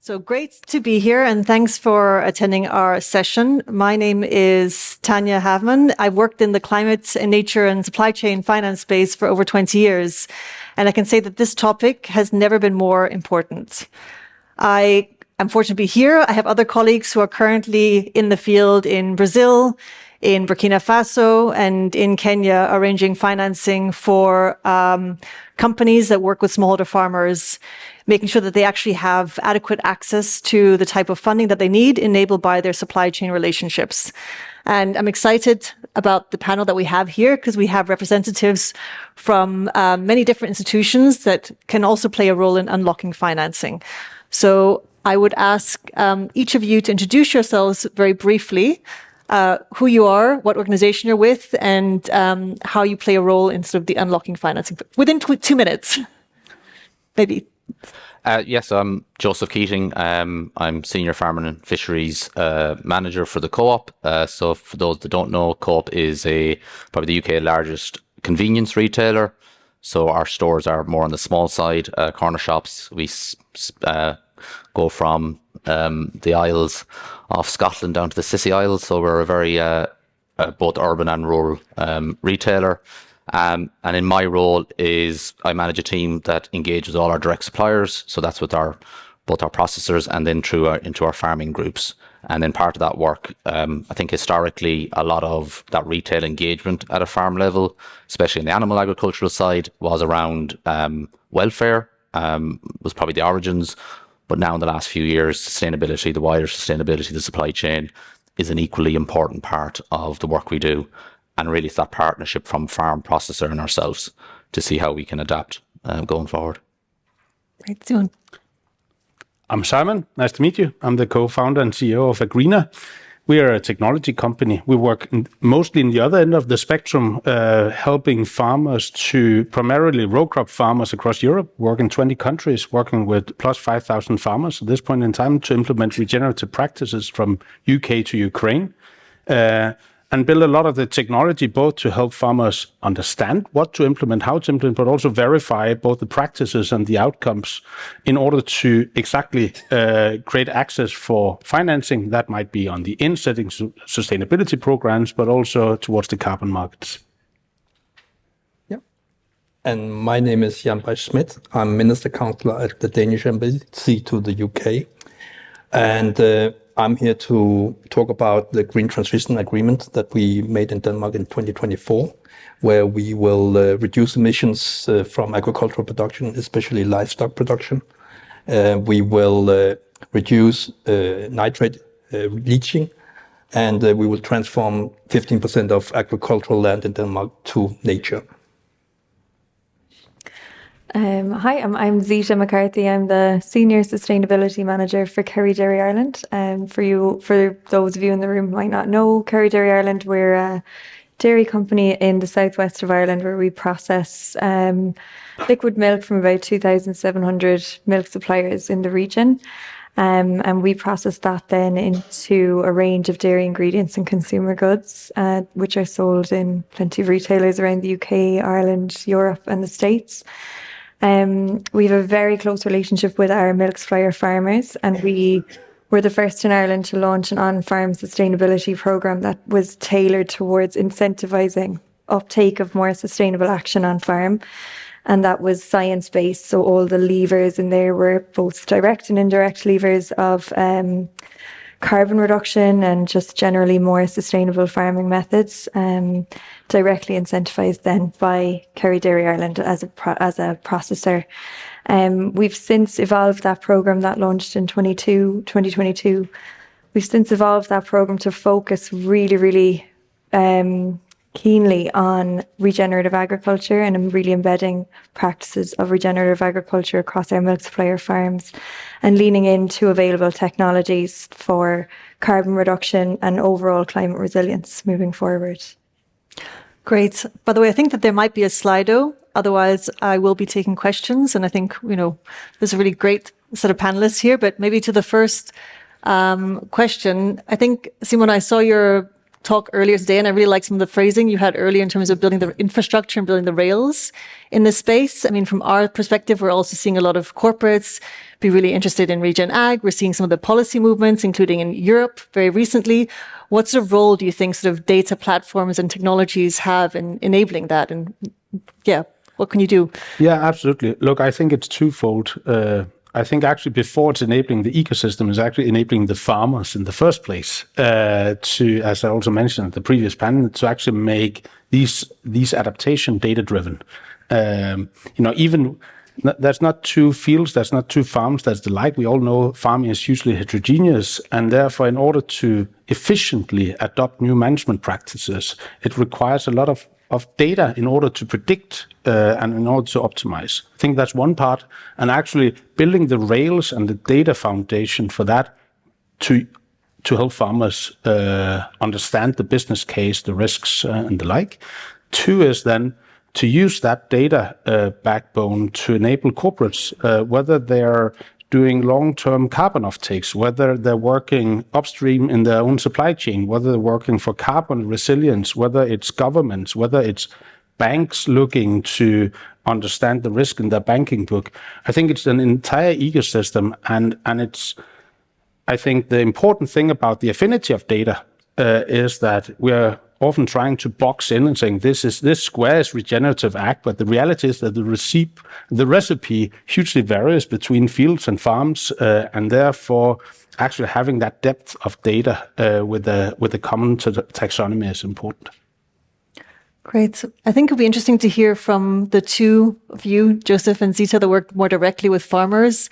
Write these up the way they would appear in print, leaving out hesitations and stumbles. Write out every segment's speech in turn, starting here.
So great to be here, and thanks for attending our session. My name is Tanja Havemann. I've worked in the climate and nature and supply chain finance space for over 20 years, and I can say that this topic has never been more important. I am fortunate to be here. I have other colleagues who are currently in the field in Brazil, in Burkina Faso, and in Kenya, arranging financing for companies that work with smallholder farmers, making sure that they actually have adequate access to the type of funding that they need, enabled by their supply chain relationships. And I'm excited about the panel that we have here because we have representatives from many different institutions that can also play a role in unlocking financing. So I would ask each of you to introduce yourselves very briefly, who you are, what organization you're with, and how you play a role in sort of the unlocking financing within 2 minutes, maybe. Yes, I'm Joseph Keating. I'm Senior Farming and Fisheries Manager for the Coop. So for those that don't know, Coop is probably the UK's largest convenience retailer. So our stores are more on the small side, corner shops. We go from the Isles of Scotland down to the Scilly Isles. So we're a very both urban and rural retailer. And in my role is I manage a team that engages all our direct suppliers. So that's with both our processors and then into our farming groups. And then part of that work, I think historically, a lot of that retail engagement at a farm level, especially in the animal agricultural side, was around welfare, was probably the origins. But now in the last few years, sustainability, the wider sustainability of the supply chain is an equally important part of the work we do. And really it's that partnership from farm, processor and ourselves to see how we can adapt going forward. Right, Simon. I'm Simon. Nice to meet you. I'm the co-founder and CEO of Agreena. We are a technology company. We work mostly in the other end of the spectrum, helping farmers primarily row crop farmers across Europe, work in 20 countries, working with plus 5,000 farmers at this point in time to implement regenerative practices from UK to Ukraine. And build a lot of the technology both to help farmers understand what to implement, how to implement, but also verify both the practices and the outcomes in order to exactly create access for financing that might be on the in-setting sustainability programs, but also towards the carbon markets. Yeah. And my name is Jan Bay-Smidt. I'm Minister Counsellor at the Danish Embassy to the UK. And I'm here to talk about the Green Transition Agreement that we made in Denmark in 2024, where we will reduce emissions from agricultural production, especially livestock production. We will reduce nitrate leaching, and we will transform 15% of agricultural land in Denmark to nature. Hi, I'm Zita McCarthy. I'm the Senior Sustainability Manager for Kerry Dairy Ireland. For those of you in the room who might not know, Kerry Dairy Ireland, we're a dairy company in the southwest of Ireland where we process liquid milk from about 2,700 milk suppliers in the region. And we process that then into a range of dairy ingredients and consumer goods, which are sold in plenty of retailers around the UK, Ireland, Europe and the States. We have a very close relationship with our milk supplier farmers, and we were the first in Ireland to launch an on-farm sustainability programme that was tailored towards incentivising uptake of more sustainable action on farm. And that was science-based, so all the levers in there were both direct and indirect levers of carbon reduction and just generally more sustainable farming methods, directly incentivised then by Kerry Dairy Ireland as a processor. We've since evolved that programme that launched in 2022. We've since evolved that programme to focus really keenly on regenerative agriculture and really embedding practices of regenerative agriculture across our milk supplier farms and leaning into available technologies for carbon reduction and overall climate resilience moving forward. Great. By the way, I think that there might be a Slido. Otherwise, I will be taking questions. And I think, there's a really great set of panelists here. But maybe to the first question, I think, Simon, I saw your talk earlier today, and I really like some of the phrasing you had earlier in terms of building the infrastructure and building the rails in this space. I mean, from our perspective, we're also seeing a lot of corporates be really interested in regen ag. We're seeing some of the policy movements, including in Europe very recently. What sort of role do you think sort of data platforms and technologies have in enabling that? And yeah, what can you do? Yeah, absolutely. Look, I think it's twofold. I think actually before it's enabling the ecosystem, is actually enabling the farmers in the first place to, as I also mentioned at the previous panel, to actually make these adaptation data driven. Even there's not two fields, there's not two farms that's alike. We all know farming is hugely heterogeneous, and therefore, in order to efficiently adopt new management practices, it requires a lot of data in order to predict and in order to optimize. I think that's one part, and actually building the rails and the data foundation for that to help farmers understand the business case, the risks, and the like. Two is then to use that data backbone to enable corporates, whether they're doing long-term carbon offtakes, whether they're working upstream in their own supply chain, whether they're working for carbon resilience, whether it's governments, whether it's banks looking to understand the risk in their banking book. I think it's an entire ecosystem, and it's, I think the important thing about the affinity of data is that we're often trying to box in and saying this square is regenerative ag, but the reality is that the recipe hugely varies between fields and farms, and therefore actually having that depth of data with a common taxonomy is important. Great. So I think it'll be interesting to hear from the two of you, Joseph and Zita, that work more directly with farmers,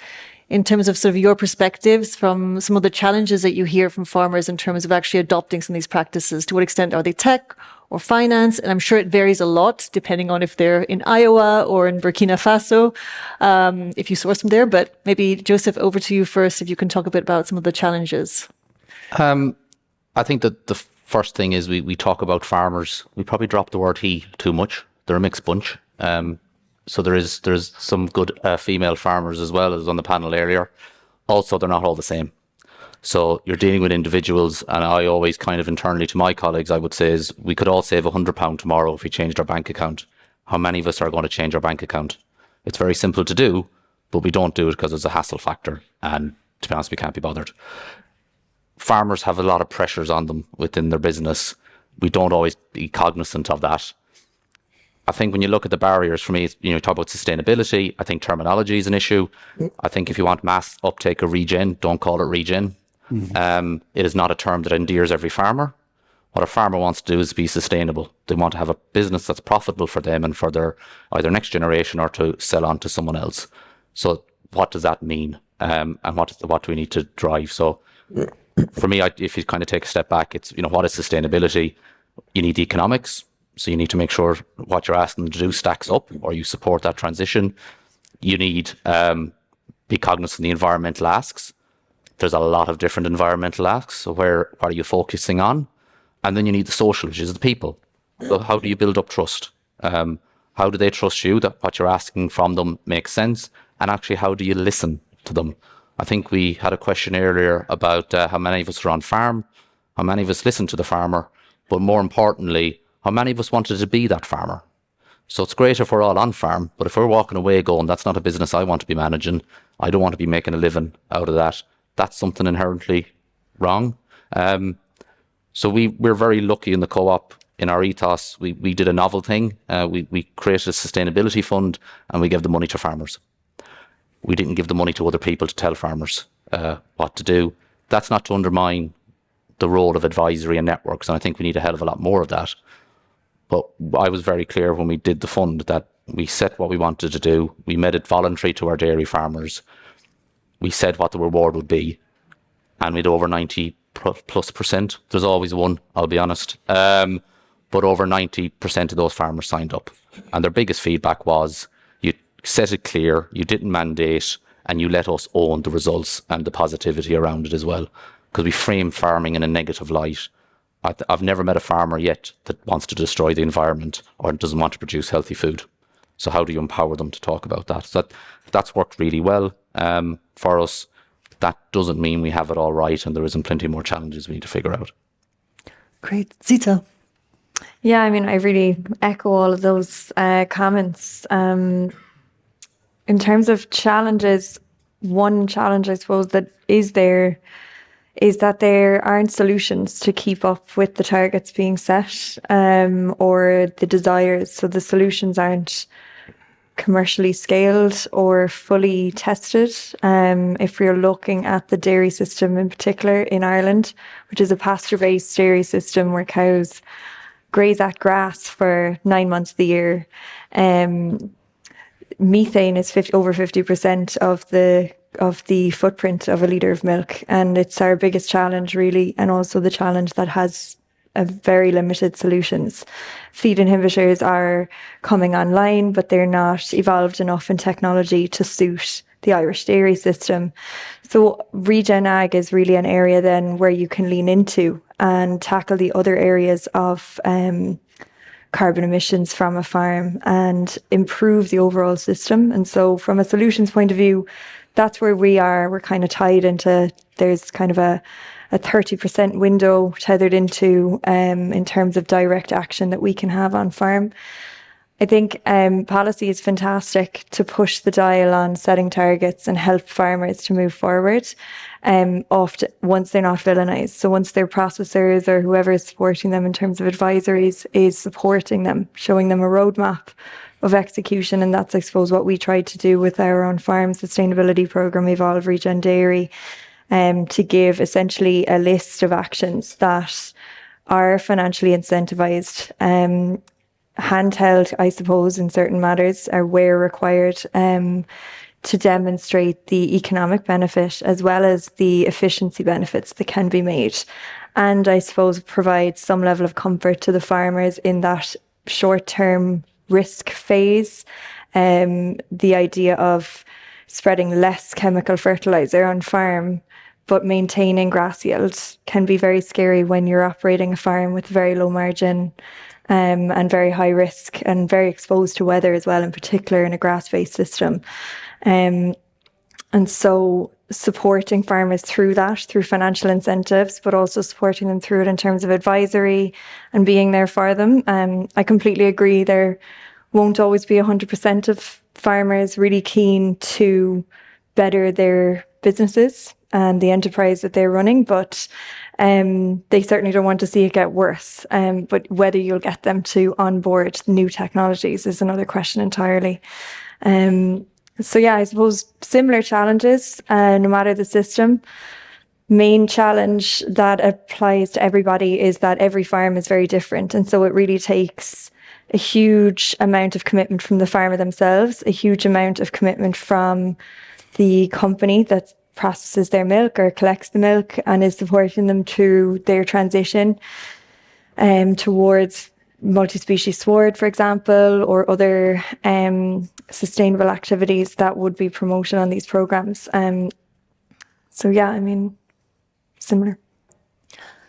in terms of sort of your perspectives from some of the challenges that you hear from farmers in terms of actually adopting some of these practices. To what extent are they tech or finance? And I'm sure it varies a lot depending on if they're in Iowa or in Burkina Faso, if you source them there. But maybe, Joseph, over to you first, if you can talk a bit about some of the challenges. I think that the first thing is we talk about farmers. We probably drop the word he too much. They're a mixed bunch. So there's some good female farmers as well as on the panel earlier. Also, they're not all the same. So you're dealing with individuals, and I always kind of internally to my colleagues, I would say is we could all save £100 tomorrow if we changed our bank account. How many of us are going to change our bank account? It's very simple to do, but we don't do it because there's a hassle factor, and to be honest, we can't be bothered. Farmers have a lot of pressures on them within their business. We don't always be cognizant of that. I think when you look at the barriers, for me, you talk about sustainability. I think terminology is an issue. I think if you want mass uptake of regen, don't call it regen. It is not a term that endears every farmer. What a farmer wants to do is be sustainable. They want to have a business that's profitable for them and for their either next generation or to sell on to someone else. So what does that mean? And what do we need to drive? So for me, if you kind of take a step back, it's, what is sustainability? You need economics. So you need to make sure what you're asking them to do stacks up, or you support that transition. You need be cognizant of the environmental asks. There's a lot of different environmental asks. So what are you focusing on? And then you need the social, which is the people. So how do you build up trust? How do they trust you that what you're asking from them makes sense? And actually, how do you listen to them? I think we had a question earlier about how many of us are on farm, how many of us listen to the farmer, but more importantly, how many of us wanted to be that farmer? So it's great if we're all on farm, but if we're walking away going, that's not a business I want to be managing, I don't want to be making a living out of that, that's something inherently wrong. So we're very lucky in the co-op, in our ethos. We did a novel thing. We created a sustainability fund and we gave the money to farmers. We didn't give the money to other people to tell farmers what to do. That's not to undermine the role of advisory and networks, and I think we need a hell of a lot more of that. But I was very clear when we did the fund that we set what we wanted to do. We made it voluntary to our dairy farmers. We said what the reward would be, and we'd over 90+%. There's always one, I'll be honest. But over 90% of those farmers signed up. And their biggest feedback was, you set it clear, you didn't mandate, and you let us own the results and the positivity around it as well. Because we frame farming in a negative light. I've never met a farmer yet that wants to destroy the environment or doesn't want to produce healthy food. So how do you empower them to talk about that? So that's worked really well for us. That doesn't mean we have it all right, and there isn't plenty more challenges we need to figure out. Great. Zita. Yeah, I mean, I really echo all of those comments. In terms of challenges, one challenge I suppose that is there is that there aren't solutions to keep up with the targets being set or the desires. So the solutions aren't commercially scaled or fully tested. If we're looking at the dairy system in particular in Ireland, which is a pasture-based dairy system where cows graze at grass for 9 months of the year, methane is over 50% of the footprint of a litre of milk, and it's our biggest challenge really, and also the challenge that has a very limited solutions. Feed inhibitors are coming online, but they're not evolved enough in technology to suit the Irish dairy system. So regen ag is really an area then where you can lean into and tackle the other areas of carbon emissions from a farm and improve the overall system. And so from a solutions point of view, that's where we are. We're kind of tied into, there's kind of a 30% window tethered into in terms of direct action that we can have on farm. I think policy is fantastic to push the dial on setting targets and help farmers to move forward. Often, once they're not villainised, so once their processors or whoever is supporting them in terms of advisories is supporting them, showing them a roadmap of execution, and that's, I suppose, what we tried to do with our own farm sustainability programme, Evolve Regen Dairy, to give essentially a list of actions that are financially incentivised. Handheld, I suppose, in certain matters, are where required to demonstrate the economic benefit as well as the efficiency benefits that can be made. And I suppose provide some level of comfort to the farmers in that short-term risk phase. The idea of spreading less chemical fertiliser on farm but maintaining grass yield can be very scary when you're operating a farm with very low margin and very high risk and very exposed to weather as well, in particular in a grass-based system. And so supporting farmers through that, through financial incentives, but also supporting them through it in terms of advisory and being there for them. I completely agree there won't always be 100% of farmers really keen to better their businesses and the enterprise that they're running, but they certainly don't want to see it get worse. But whether you'll get them to onboard new technologies is another question entirely. So yeah, I suppose similar challenges, no matter the system. Main challenge that applies to everybody is that every farm is very different. And so it really takes a huge amount of commitment from the farmer themselves, a huge amount of commitment from the company that processes their milk or collects the milk and is supporting them through their transition towards multi-species sward, for example, or other sustainable activities that would be promoted on these programs. So yeah, I mean, similar.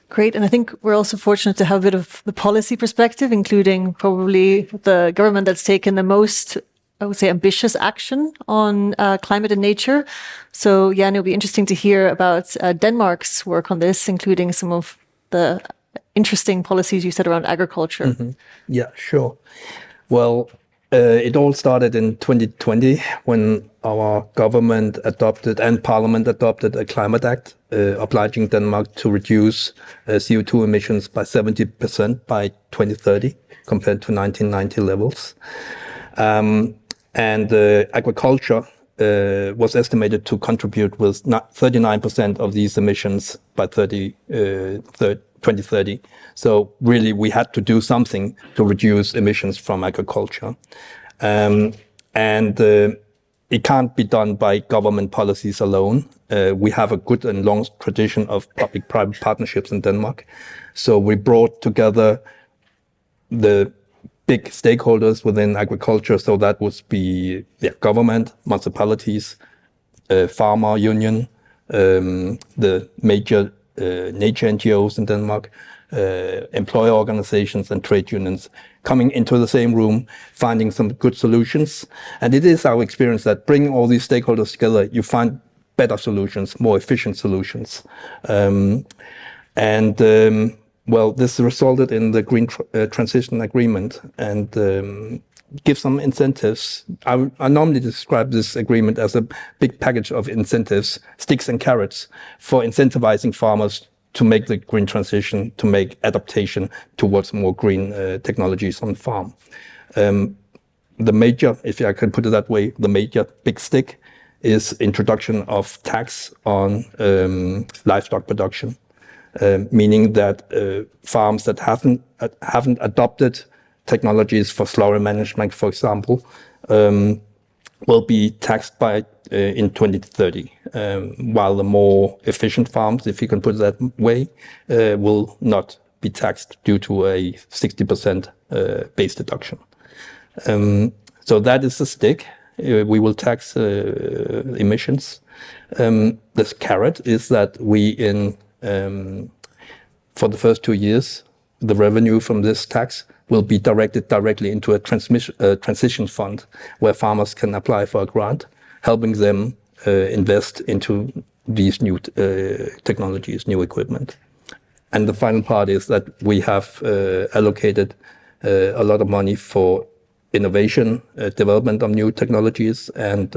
Great. And I think we're also fortunate to have a bit of the policy perspective, including probably the government that's taken the most, I would say, ambitious action on climate and nature. So yeah, and it'll be interesting to hear about Denmark's work on this, including some of the interesting policies you said around agriculture. Mm-hmm. Yeah, sure. Well, it all started in 2020 when our government adopted and parliament adopted a climate act obliging Denmark to reduce CO2 emissions by 70% by 2030 compared to 1990 levels. And agriculture was estimated to contribute with 39% of these emissions by 2030. So really, we had to do something to reduce emissions from agriculture. And it can't be done by government policies alone. We have a good and long tradition of public-private partnerships in Denmark. So we brought together the big stakeholders within agriculture. So that would be government, municipalities, farmer union, the major nature NGOs in Denmark, employer organizations and trade unions coming into the same room, finding some good solutions. And it is our experience that bringing all these stakeholders together, you find better solutions, more efficient solutions. Well, this resulted in the Green Transition Agreement and give some incentives. I normally describe this agreement as a big package of incentives, sticks and carrots, for incentivizing farmers to make the green transition, to make adaptation towards more green technologies on farm. The major, if I can put it that way, the major big stick is introduction of tax on livestock production, meaning that farms that haven't adopted technologies for slaughter management, for example, will be taxed by in 2030, while the more efficient farms, if you can put it that way, will not be taxed due to a 60% base deduction. So that is the stick. We will tax emissions. The carrot is that for the first 2 years, the revenue from this tax will be directed directly into a transition fund where farmers can apply for a grant, helping them invest into these new technologies, new equipment. And the final part is that we have allocated a lot of money for innovation, development of new technologies, and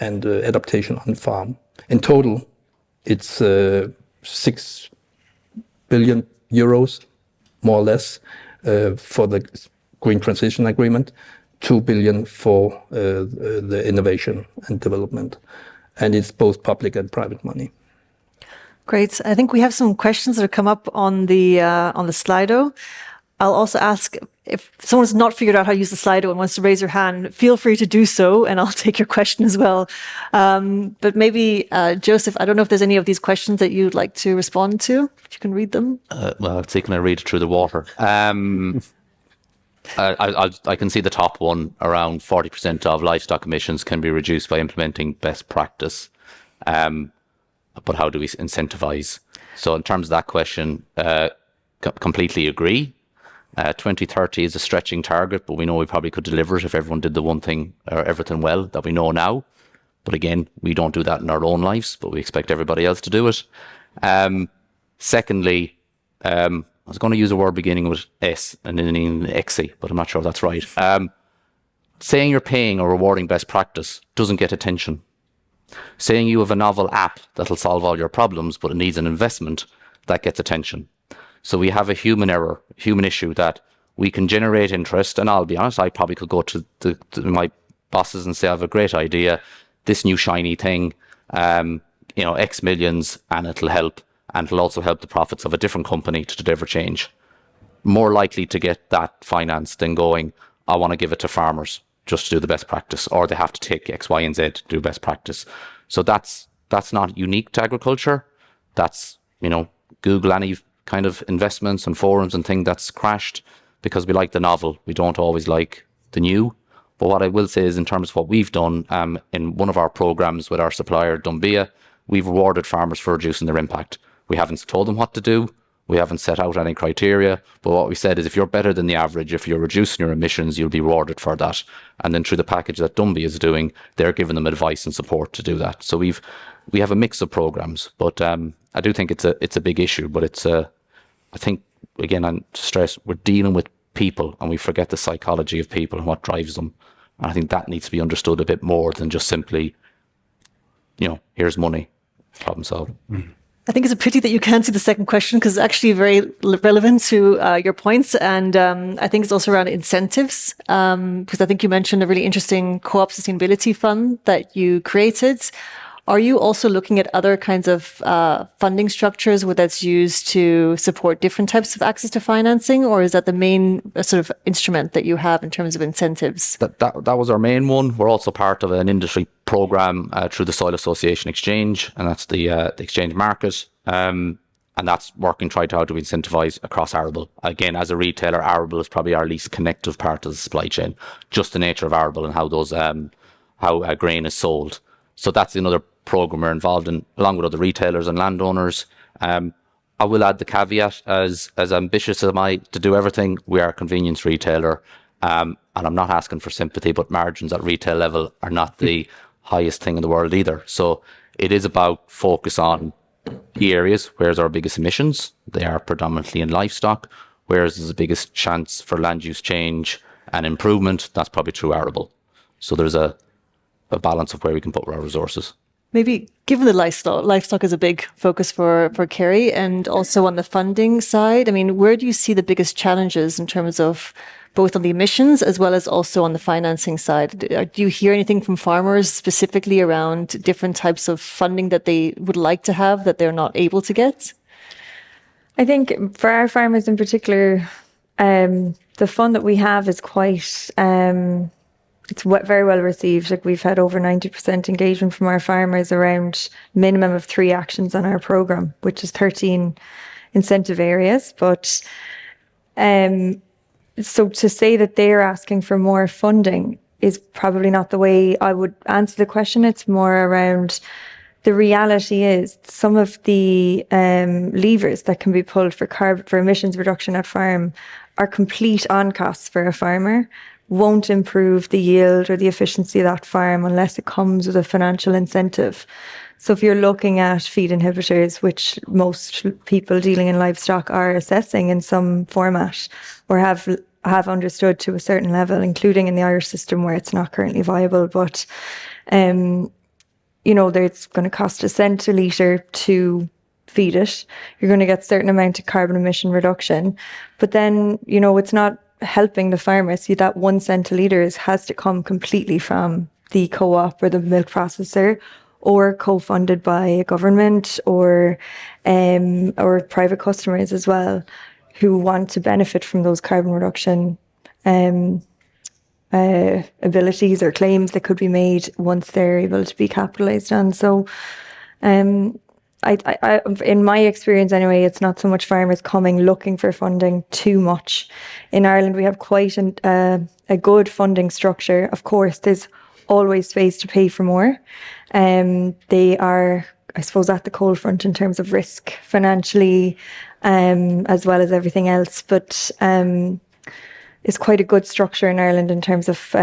adaptation on farm. In total, it's 6 billion euros, more or less, for the Green Transition Agreement, 2 billion for the innovation and development, and it's both public and private money. Great. I think we have some questions that have come up on the Slido. I'll also ask if someone's not figured out how to use the Slido and wants to raise your hand, feel free to do so, and I'll take your question as well. But maybe, Joseph, I don't know if there's any of these questions that you'd like to respond to, if you can read them. Well, I'll see, can I read it through the water? I can see the top one, around 40% of livestock emissions can be reduced by implementing best practice. But how do we incentivize? So in terms of that question, completely agree. 2030 is a stretching target, but we know we probably could deliver it if everyone did the one thing or everything well that we know now. But again, we don't do that in our own lives, but we expect everybody else to do it. Secondly, I was going to use a word beginning with S and then in exi, but I'm not sure if that's right. Saying you're paying or rewarding best practice doesn't get attention. Saying you have a novel app that'll solve all your problems, but it needs an investment, that gets attention. So we have a human error, human issue that we can generate interest. And I'll be honest, I probably could go to my bosses and say, I have a great idea, this new shiny thing, X millions, and it'll help. And it'll also help the profits of a different company to deliver change. More likely to get that financed than going, I want to give it to farmers just to do the best practice, or they have to take X, Y, and Z to do best practice. So that's not unique to agriculture. That's, Google any kind of investments and forums and things that's crashed because we like the novel. We don't always like the new. But what I will say is in terms of what we've done in one of our programs with our supplier, Dumbia, we've rewarded farmers for reducing their impact. We haven't told them what to do. We haven't set out any criteria. But what we said is if you're better than the average, if you're reducing your emissions, you'll be rewarded for that. And then through the package that Dumbia is doing, they're giving them advice and support to do that. So we have a mix of programs. But I do think it's a big issue. But I think, again, I'm stressed, we're dealing with people and we forget the psychology of people and what drives them. And I think that needs to be understood a bit more than just simply, here's money, problem solved. Mm-hmm. I think it's a pity that you can't see the second question because it's actually very relevant to your points. And I think it's also around incentives because I think you mentioned a really interesting co-op sustainability fund that you created. Are you also looking at other kinds of funding structures where that's used to support different types of access to financing, or is that the main sort of instrument that you have in terms of incentives? That was our main one. We're also part of an industry program through the Soil Association Exchange, and that's the exchange market. And that's working, trying to how do we incentivize across arable. Again, as a retailer, arable is probably our least connective part of the supply chain, just the nature of arable and how those how grain is sold. So that's another program we're involved in, along with other retailers and landowners. I will add the caveat, as ambitious as am I to do everything, we are a convenience retailer, and I'm not asking for sympathy, but margins at retail level are not the highest thing in the world either. So it is about focus on key areas. Where's our biggest emissions? They are predominantly in livestock. Where's the biggest chance for land use change and improvement? That's probably through arable. So there's a balance of where we can put our resources. Maybe given the livestock is a big focus for Kerry, and also on the funding side, I mean, where do you see the biggest challenges in terms of both on the emissions as well as also on the financing side? Do you hear anything from farmers specifically around different types of funding that they would like to have that they're not able to get? I think for our farmers in particular, the fund that we have is quite, it's very well received. Like, we've had over 90% engagement from our farmers around minimum of 3 actions on our programme, which is 13 incentive areas. But so to say that they're asking for more funding is probably not the way I would answer the question. It's more around the reality is some of the levers that can be pulled for emissions reduction at farm are complete on costs for a farmer, won't improve the yield or the efficiency of that farm unless it comes with a financial incentive. So if you're looking at feed inhibitors, which most people dealing in livestock are assessing in some format or have understood to a certain level, including in the Irish system where it's not currently viable, but it's going to cost $0.01 a litre to feed it. You're going to get a certain amount of carbon emission reduction, but then, it's not helping the farmer. See, that $0.01 a litre has to come completely from the co-op or the milk processor, or co-funded by a government or private customers as well, who want to benefit from those carbon reduction abilities or claims that could be made once they're able to be capitalised on. So I, in my experience anyway, it's not so much farmers coming looking for funding too much. In Ireland, we have quite a good funding structure. Of course, there's always space to pay for more. They are, I suppose, at the cold front in terms of risk financially, as well as everything else. But it's quite a good structure in Ireland in terms of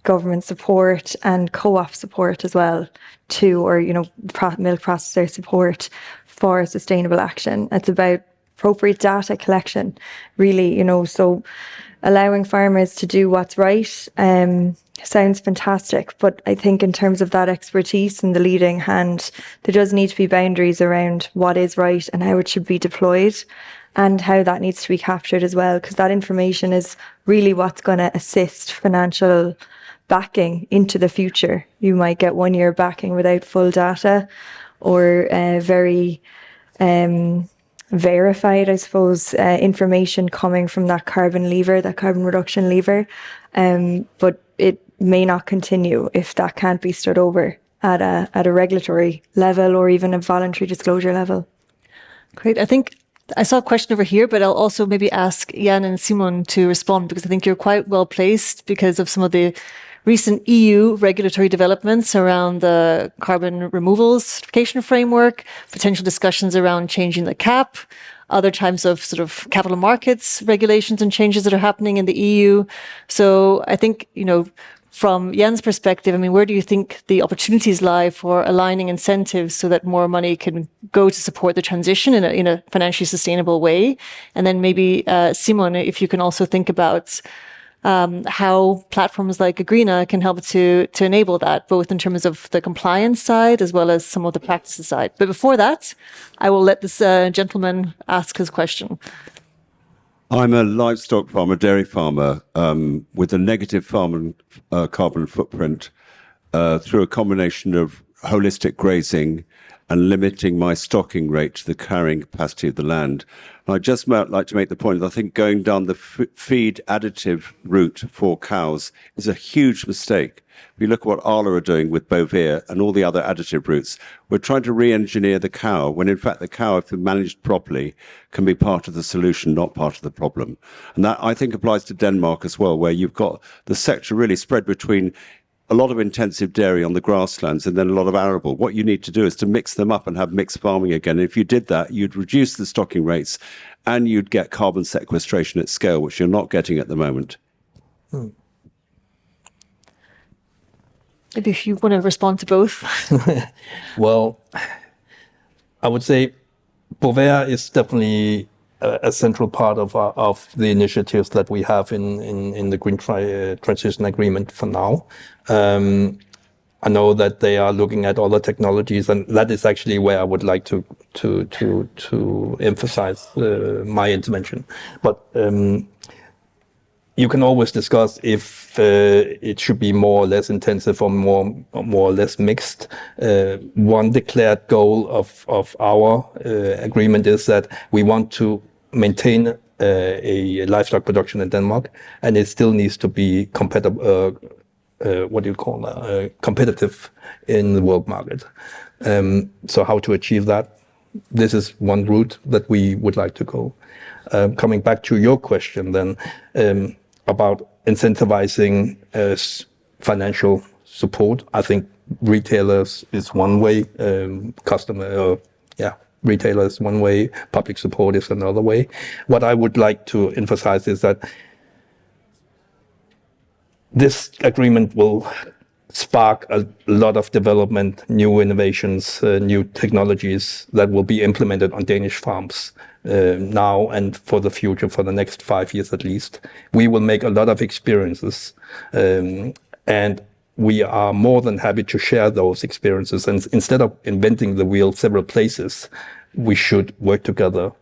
government support and co-op support as well, or milk processor support for sustainable action. It's about appropriate data collection, really, so allowing farmers to do what's right sounds fantastic. But I think in terms of that expertise and the leading hand, there does need to be boundaries around what is right and how it should be deployed, and how that needs to be captured as well, because that information is really what's going to assist financial backing into the future. You might get 1 year backing without full data or very verified, I suppose, information coming from that carbon lever, that carbon reduction lever. But it may not continue if that can't be stood over at a regulatory level or even a voluntary disclosure level. Great. I think I saw a question over here, but I'll also maybe ask Jan and Simon to respond, because I think you're quite well placed because of some of the recent EU regulatory developments around the carbon removal certification framework, potential discussions around changing the cap, other types of sort of capital markets regulations and changes that are happening in the EU. So I think, from Jan's perspective, I mean, where do you think the opportunities lie for aligning incentives so that more money can go to support the transition in a financially sustainable way? And then maybe, Simon, if you can also think about how platforms like Agreena can help to enable that, both in terms of the compliance side as well as some of the practices side. But before that, I will let this gentleman ask his question. I'm a livestock farmer, dairy farmer, with a negative carbon footprint through a combination of holistic grazing and limiting my stocking rate to the carrying capacity of the land. And I'd just like to make the point that I think going down the feed additive route for cows is a huge mistake. If you look at what Arla are doing with Bovir and all the other additive routes, we're trying to re-engineer the cow, when in fact the cow, if managed properly, can be part of the solution, not part of the problem. And that, I think, applies to Denmark as well, where you've got the sector really spread between a lot of intensive dairy on the grasslands and then a lot of arable. What you need to do is to mix them up and have mixed farming again. And if you did that, you'd reduce the stocking rates and you'd get carbon sequestration at scale, which you're not getting at the moment. Maybe if you want to respond to both. Well, I would say Bovaer is definitely a central part of the initiatives that we have in the Green Transition Agreement for now. I know that they are looking at other technologies, and that is actually where I would like to emphasize my intervention. But you can always discuss if it should be more or less intensive or more or less mixed. One declared goal of our agreement is that we want to maintain a livestock production in Denmark, and it still needs to be competitive. Competitive in the world market. So how to achieve that? This is one route that we would like to go. Coming back to your question then about incentivizing financial support, I think retailers is one way, retailer is one way, public support is another way. What I would like to emphasize is that this agreement will spark a lot of development, new innovations, new technologies that will be implemented on Danish farms now and for the future, for the next 5 years at least. We will make a lot of experiences, and we are more than happy to share those experiences. And instead of inventing the wheel several places, we should work together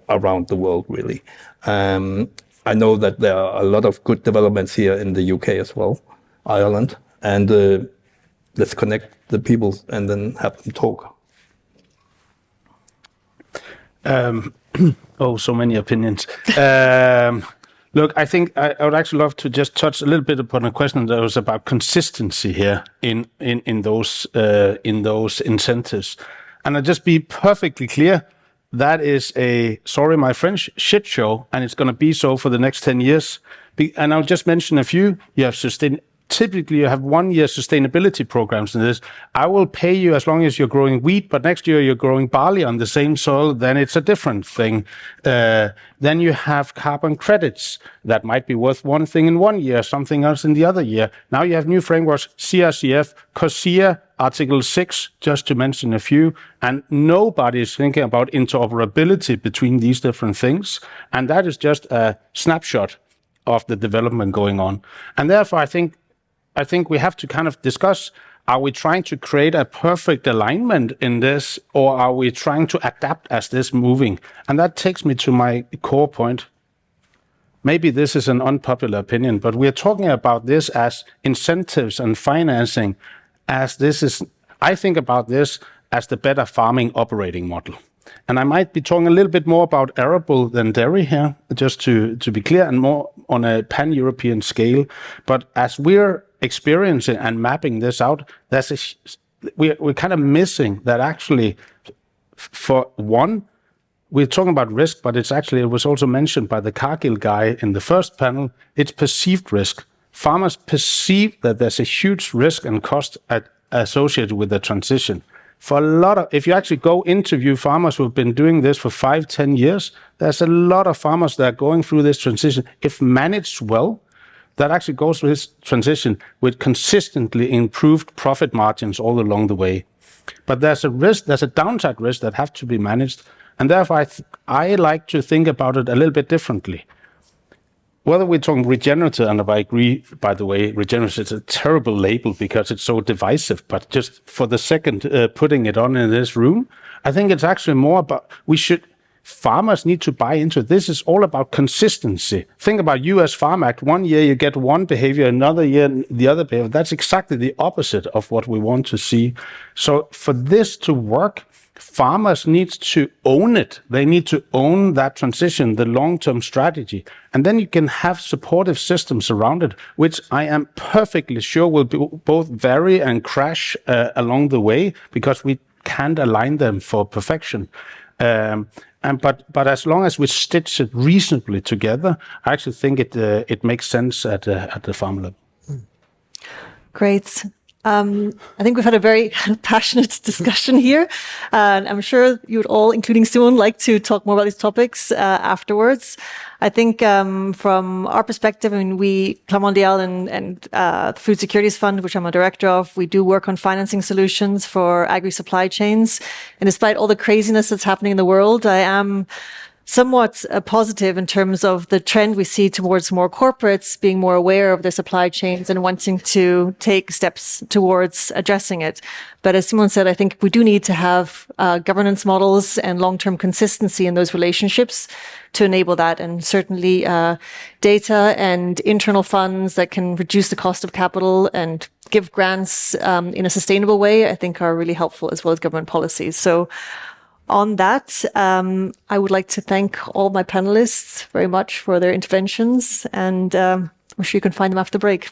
around the world, really. I know that there are a lot of good developments here in the UK as well, Ireland, and let's connect the people and then have them talk. So many opinions. Look, I think I would actually love to just touch a little bit upon a question that was about consistency here in those incentives, and I'll just be perfectly clear. That is sorry my French, shit show, and it's going to be so for the next 10 years. And I'll just mention a few. You have typically you have 1 year sustainability programs in this. I will pay you as long as you're growing wheat, but next year you're growing barley on the same soil, then it's a different thing. Then you have carbon credits that might be worth one thing in 1 year, something else in the other year. Now you have new frameworks, CRCF, COSIA, Article 6, just to mention a few, and nobody is thinking about interoperability between these different things. And that is just a snapshot of the development going on. And therefore, I think we have to kind of discuss, are we trying to create a perfect alignment in this, or are we trying to adapt as this moving? And that takes me to my core point. Maybe this is an unpopular opinion, but we're talking about this as incentives and financing, as I think about this as the better farming operating model. And I might be talking a little bit more about arable than dairy here, just to be clear, and more on a pan-European scale. But as we're experiencing and mapping this out, we're kind of missing that actually, for one, we're talking about risk, but it was also mentioned by the Cargill guy in the first panel, it's perceived risk. Farmers perceive that there's a huge risk and cost associated with the transition. If you actually go interview farmers who have been doing this for 5-10 years, there's a lot of farmers that are going through this transition. If managed well, that actually goes through this transition with consistently improved profit margins all along the way. But there's a downside risk that have to be managed. And therefore, I like to think about it a little bit differently. Whether we're talking regenerative, and I agree, by the way, regenerative is a terrible label because it's so divisive, but just for the second putting it on in this room, I think it's actually more about, farmers need to buy into this. Is all about consistency. Think about US Farm Act. 1 year you get one behavior, another year the other behavior. That's exactly the opposite of what we want to see. So for this to work, farmers need to own it. They need to own that transition, the long-term strategy. And then you can have supportive systems around it, which I am perfectly sure will both vary and crash along the way, because we can't align them for perfection. But as long as we stitch it reasonably together, I actually think it makes sense at the farm level. Great. I think we've had a very passionate discussion here, and I'm sure you would all, including Simon, like to talk more about these topics afterwards. I think from our perspective, I mean, we, Clarmondial and the Food Securities Fund, which I'm a director of, we do work on financing solutions for agri-supply chains. And despite all the craziness that's happening in the world, I am somewhat positive in terms of the trend we see towards more corporates being more aware of their supply chains and wanting to take steps towards addressing it. But as Simon said, I think we do need to have governance models and long-term consistency in those relationships to enable that. And certainly data and internal funds that can reduce the cost of capital and give grants in a sustainable way, I think are really helpful, as well as government policies. So on that, I would like to thank all my panelists very much for their interventions, and I'm sure you can find them after the break.